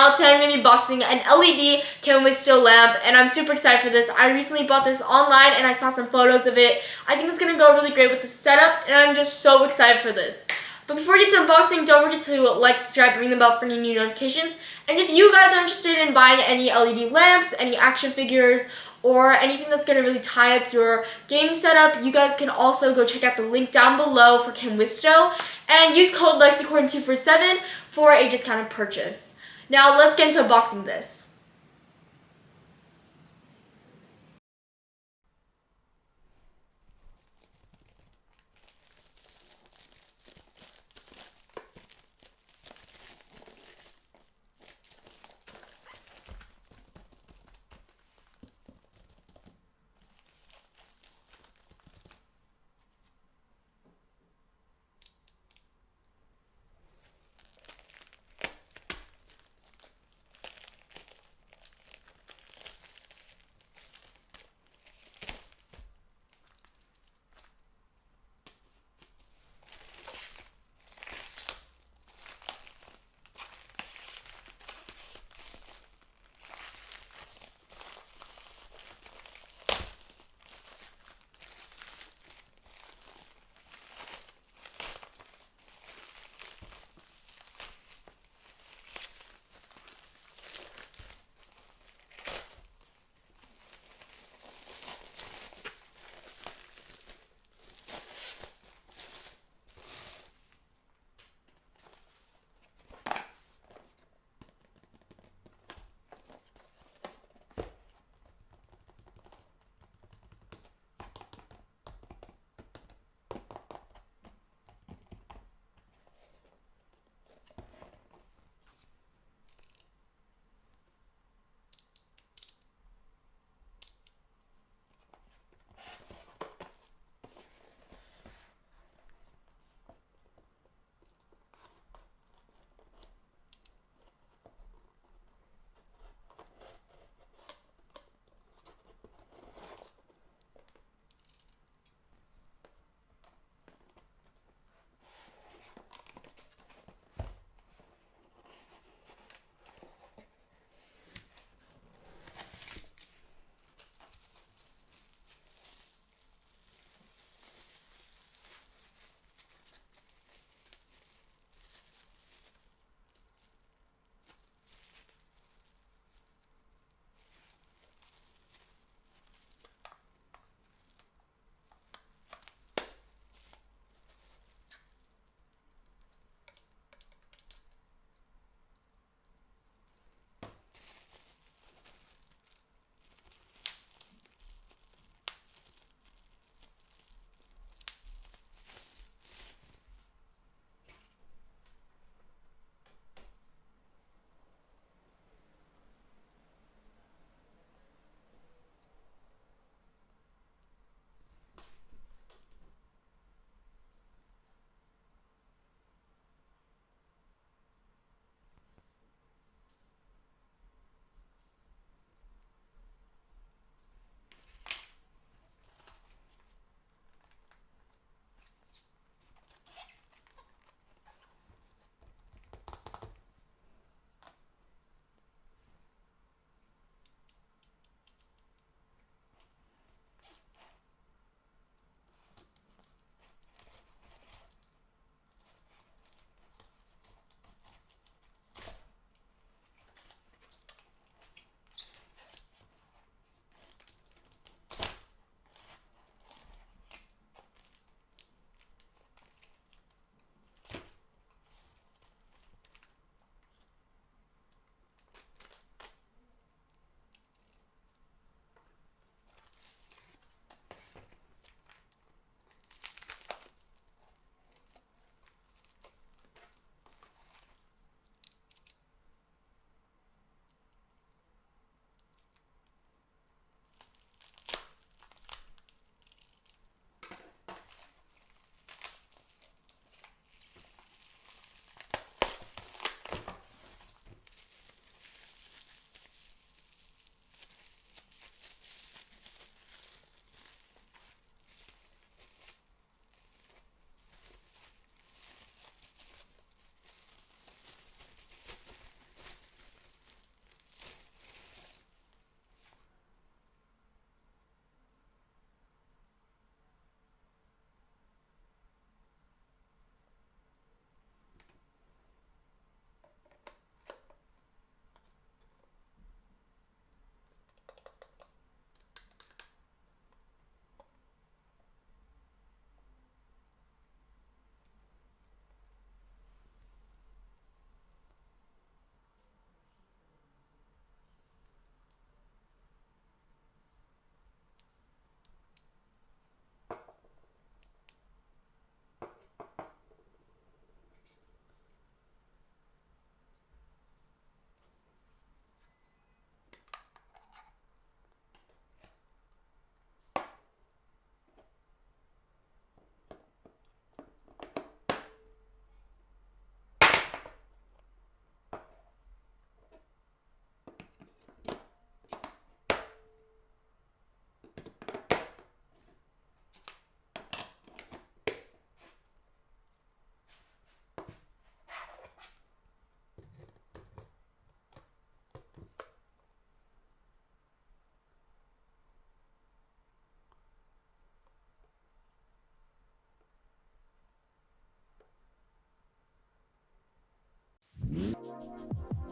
channel. Today I'm going to be boxing an LED CanWisTo lamp, and I'm super excited for this. I recently bought this online and I saw some photos of it. I think it's going to go really great with the setup, and I'm just so excited for this. But before we get to unboxing, don't forget to like, subscribe, and ring the bell for any new notifications. And if you guys are interested in buying any LED lamps, any action figures, or anything that's going to really tie up your gaming setup, you guys can also go check out the link down below for CanWisTo and use code LEXICORN247 for a discounted purchase. Now let's get into unboxing this.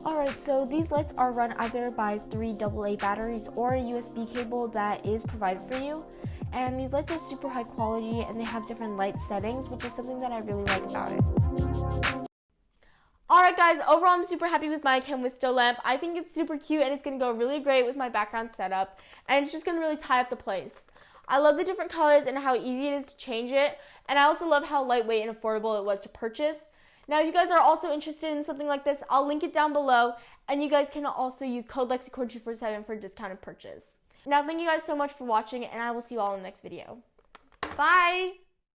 Alright, so these lights are run either by 3 AA batteries or a USB cable that is provided for you. And these lights are super high quality and they have different light settings, which is something that I really like about it. Alright guys, overall I'm super happy with my CanWisTo lamp. I think it's super cute and it's going to go really great with my background setup. And it's just going to really tie up the place. I love the different colors and how easy it is to change it. And I also love how lightweight and affordable it was to purchase. Now, if you guys are also interested in something like this, I'll link it down below. And you guys can also use code LexiCore247 for a discounted purchase. Now, thank you guys so much for watching and I will see you all in the next video. Bye!